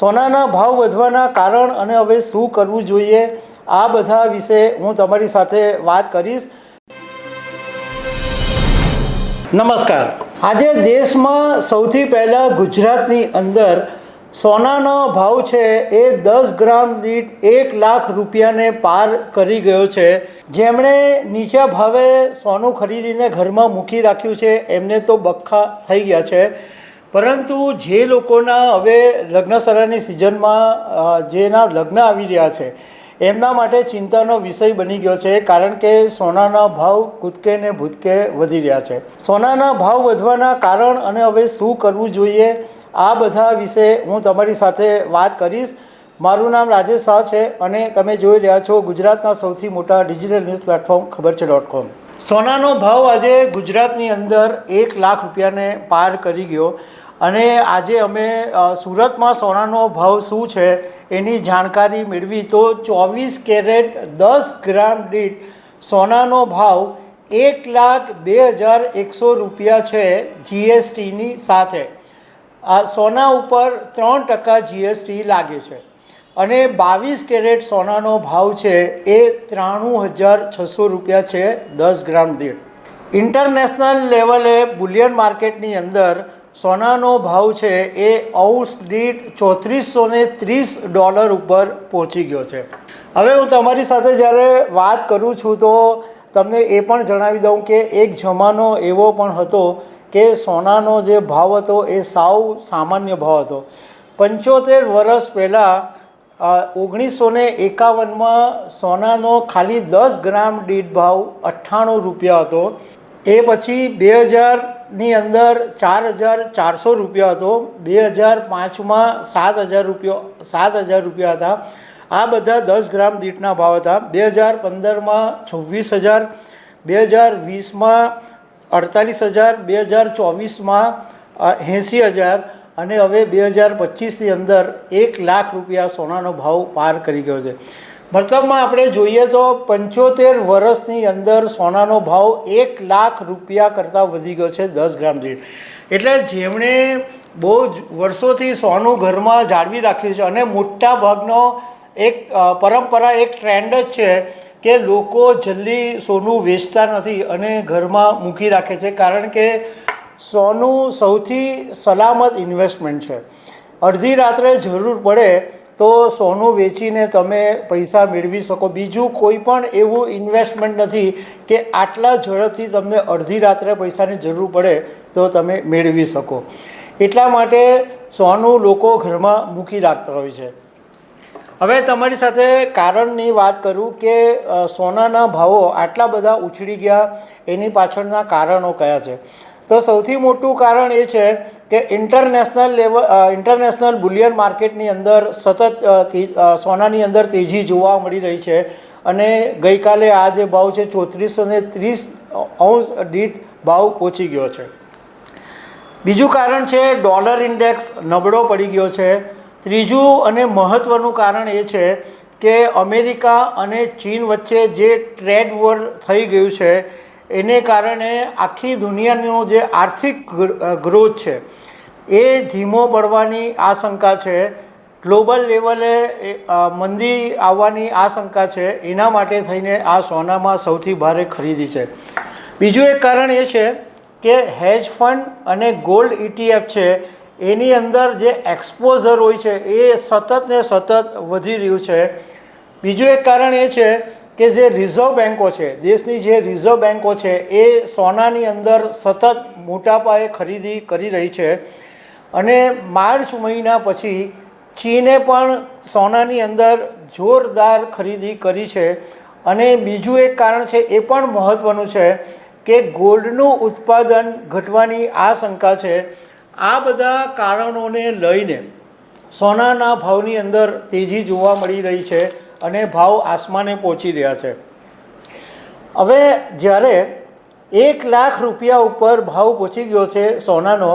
સોનાના ભાવ વધવાના કારણ અને હવે શું કરવું જોઈએ આ બધા વિશે હું તમારી સાથે વાત કરીશ. નમસ્કાર. આજે દેશમાં સૌથી પહેલાં ગુજરાતની અંદર સોનાનો ભાવ છે એ 10 ગ્રામ દીઠ 1 લાખ રૂપિયાને પાર કરી ગયો છે. જેમણે નીચા ભાવે સોનું ખરીદીને ઘરમાં મૂકી રાખ્યું છે એમને તો બખ્ખા થઈ ગયા છે. પરંતુ જે લોકોના હવે લગ્નસરાની સિઝનમાં જેના લગ્ન આવી રહ્યા છે એમના માટે ચિંતાનો વિષય બની ગયો છે, કારણ કે સોનાના ભાવ કૂદકે ને ભૂતકે વધી રહ્યા છે. સોનાના ભાવ વધવાના કારણ અને હવે શું કરવું જોઈએ આ બધા વિશે હું તમારી સાથે વાત કરીશ. મારું નામ રાજેશ શાહ છે અને તમે જોઈ રહ્યા છો ગુજરાતના સૌથી મોટા ડિજિટલ ન્યૂઝ પ્લેટફોર્મ ખબરછે.com. સોનાનો ભાવ આજે ગુજરાતની અંદર 1 લાખ રૂપિયાને પાર કરી ગયો અને આજે અમે સુરતમાં સોનાનો ભાવ શું છે એની જાણકારી મેળવી તો 24 કેરેટ 10 ગ્રામ દીઠ સોનાનો ભાવ 1,02,100 રૂપિયા છે જીએસટીની સાથે. આ સોના ઉપર 3% જીએસટી લાગે છે અને 22 કેરેટ સોનાનો ભાવ છે એ 93,600 રૂપિયા છે 10 ગ્રામ દીઠ. ઇન્ટરનેશનલ લેવલે બુલિયન માર્કેટની અંદર સોનાનો ભાવ છે એ ઔંસ દીઠ $3430 ઉપર પહોંચી ગયો છે. હવે હું તમારી સાથે જ્યારે વાત કરું છું તો તમને એ પણ જણાવી દઉં કે એક જમાનો એવો પણ હતો કે સોનાનો જે ભાવ હતો એ સાવ સામાન્ય ભાવ હતો. 75 વર્ષ પહેલાં 1951માં સોનાનો ખાલી 10 ગ્રામ દીઠ ભાવ 98 રૂપિયા હતો. એ પછી 2000ની અંદર 4,400 રૂપિયા હતો. 2005માં 7,000 રૂપિયા હતા. આ બધા 10 ગ્રામ દીઠના ભાવ હતા. 2015માં 26,000, 2020માં 48,000, 2024માં 80,000 અને હવે 2025ની અંદર 1 લાખ રૂપિયા સોનાનો ભાવ પાર કરી ગયો છે. મતલબમાં આપણે જોઈએ તો 75 વર્ષની અંદર સોનાનો ભાવ 1 લાખ રૂપિયા કરતાં વધી ગયો છે 10 ગ્રામ દીઠ. એટલે જેમણે બહુ જ વર્ષોથી સોનું ઘરમાં જાળવી રાખ્યું છે અને મોટા ભાગનો એક પરંપરા, એક ટ્રેન્ડ જ છે કે લોકો જલ્દી સોનું વેચતા નથી અને ઘરમાં મૂકી રાખે છે, કારણ કે સોનું સૌથી સલામત ઇન્વેસ્ટમેન્ટ છે. અડધી રાત્રે જરૂર પડે તો સોનું વેચીને તમે પૈસા મેળવી શકો. બીજું કોઈ પણ એવું ઇન્વેસ્ટમેન્ટ નથી કે આટલા ઝડપથી તમને અડધી રાત્રે પૈસાની જરૂર પડે તો તમે મેળવી શકો. એટલા માટે સોનું લોકો ઘરમાં મૂકી રાખતા હોય છે. હવે તમારી સાથે કારણની વાત કરું કે સોનાના ભાવો આટલા બધા ઉછળી ગયા એની પાછળના કારણો કયા છે. તો સૌથી મોટું કારણ એ છે કે ઇન્ટરનેશનલ બુલિયન માર્કેટની અંદર સતત સોનાની અંદર તેજી જોવા મળી રહી છે અને ગઈકાલે આ જે ભાવ છે 3430 ઔંસ દીઠ ભાવ પહોંચી ગયો છે. બીજું કારણ છે ડોલર ઇન્ડેક્સ નબળો પડી ગયો છે. ત્રીજું અને મહત્ત્વનું કારણ એ છે કે અમેરિકા અને ચીન વચ્ચે જે ટ્રેડ વોર થઈ ગયું છે એને કારણે આખી દુનિયાનો જે આર્થિક ગ્રોથ છે એ ધીમો પડવાની આશંકા છે. ગ્લોબલ લેવલે મંદી આવવાની આશંકા છે. એના માટે થઈને આ સોનામાં સૌથી ભારે ખરીદી છે. બીજું એક કારણ એ છે કે હેજ ફંડ અને ગોલ્ડ ETF છે એની અંદર જે એક્સપોઝર હોય છે એ સતત ને સતત વધી રહ્યું છે. બીજું એક કારણ એ છે કે જે રિઝર્વ બેન્કો છે, દેશની જે રિઝર્વ બેન્કો છે એ સોનાની અંદર સતત મોટા પાયે ખરીદી કરી રહી છે અને માર્ચ મહિના પછી ચીને પણ સોનાની અંદર જોરદાર ખરીદી કરી છે. અને બીજું એક કારણ છે એ પણ મહત્ત્વનું છે કે ગોલ્ડનું ઉત્પાદન ઘટવાની આશંકા છે. આ બધા કારણોને લઈને સોનાના ભાવની અંદર તેજી જોવા મળી રહી છે અને ભાવ આસમાને પહોંચી રહ્યા છે. હવે જ્યારે 1 લાખ રૂપિયા ઉપર ભાવ પહોંચી ગયો છે સોનાનો,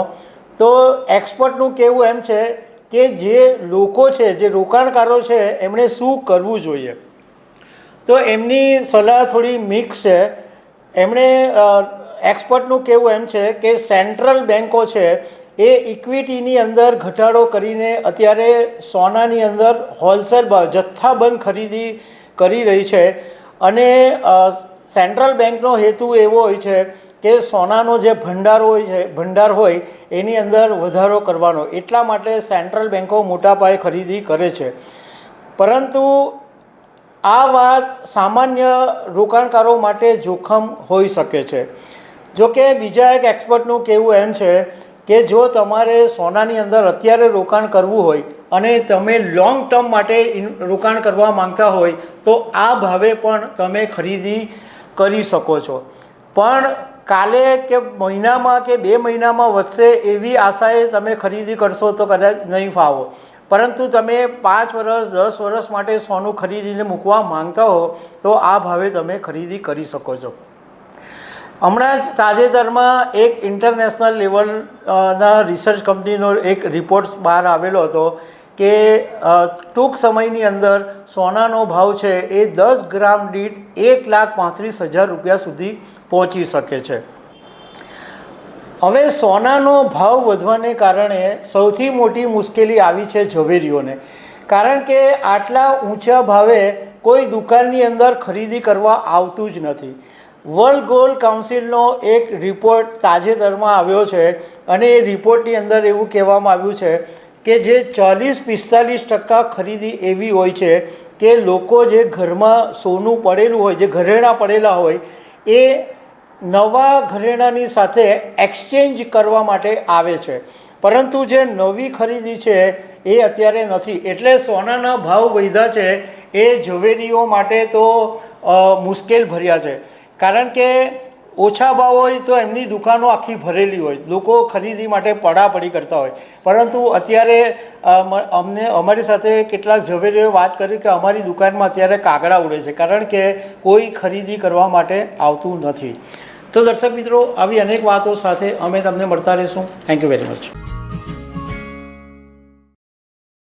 તો એક્સપર્ટનું કહેવું એમ છે કે જે લોકો છે, જે રોકાણકારો છે એમણે શું કરવું જોઈએ. તો એમની સલાહ થોડી મિક્સ છે. એમણે એક્સપર્ટનું કહેવું એમ છે કે સેન્ટ્રલ બેન્કો છે એ ઇક્વિટીની અંદર ઘટાડો કરીને અત્યારે સોનાની અંદર હોલસેલ ભાવ જથ્થાબંધ ખરીદી કરી રહી છે. અને સેન્ટ્રલ બેંકનો હેતુ એવો હોય છે કે સોનાનો જે ભંડાર હોય એની અંદર વધારો કરવાનો. એટલા માટે સેન્ટ્રલ બેન્કો મોટા પાયે ખરીદી કરે છે. પરંતુ આ વાત સામાન્ય રોકાણકારો માટે જોખમ હોઈ શકે છે. જો કે બીજા એક એક્સપર્ટનું કહેવું એમ છે કે જો તમારે સોનાની અંદર અત્યારે રોકાણ કરવું હોય અને તમે લોંગ ટર્મ માટે રોકાણ કરવા માંગતા હોય તો આ ભાવે પણ તમે ખરીદી કરી શકો છો. પણ કાલે કે મહિનામાં કે 2 મહિનામાં વધશે એવી આશાએ તમે ખરીદી કરશો તો કદાચ નહીં ફાવો. પરંતુ તમે 5 વર્ષ 10 વર્ષ માટે સોનું ખરીદીને મૂકવા માંગતા હો તો આ ભાવે તમે ખરીદી કરી શકો છો. હમણાં જ તાજેતરમાં એક ઇન્ટરનેશનલ લેવલના રિસર્ચ કંપનીનો એક રિપોર્ટ બહાર આવેલો હતો કે ટૂંક સમયની અંદર સોનાનો ભાવ છે એ 10 ગ્રામ દીઠ 1,35,000 રૂપિયા સુધી પહોંચી શકે છે. હવે સોનાનો ભાવ વધવાને કારણે સૌથી મોટી મુશ્કેલી આવી છે ઝવેરીઓને. કારણ કે આટલા ઊંચા ભાવે કોઈ દુકાનની અંદર ખરીદી કરવા આવતું જ નથી. વર્લ્ડ ગોલ્ડ કાઉન્સિલનો એક રિપોર્ટ તાજેતરમાં આવ્યો છે અને એ રિપોર્ટની અંદર એવું કહેવામાં આવ્યું છે કે જે 40-45% ખરીદી એવી હોય છે કે લોકો જે ઘરમાં સોનું પડેલું હોય, જે ઘરેણાં પડેલા હોય એ નવા ઘરેણાંની સાથે એક્સચેન્જ કરવા માટે આવે છે. પરંતુ જે નવી ખરીદી છે એ અત્યારે નથી. એટલે સોનાના ભાવ વધ્યા છે એ ઝવેરીઓ માટે તો મુશ્કેલ ભર્યા છે. કારણ કે ઓછા ભાવ હોય તો એમની દુકાનો આખી ભરેલી હોય, લોકો ખરીદી માટે પડાપડી કરતા હોય. પરંતુ અત્યારે અમારી સાથે કેટલાક ઝવેરીઓએ વાત કરી કે અમારી દુકાનમાં અત્યારે કાગડા ઉડે છે કારણ કે કોઈ ખરીદી કરવા માટે આવતું નથી. તો દર્શક મિત્રો, આવી અનેક વાતો સાથે અમે તમને મળતા રહીશું. Thank you very much.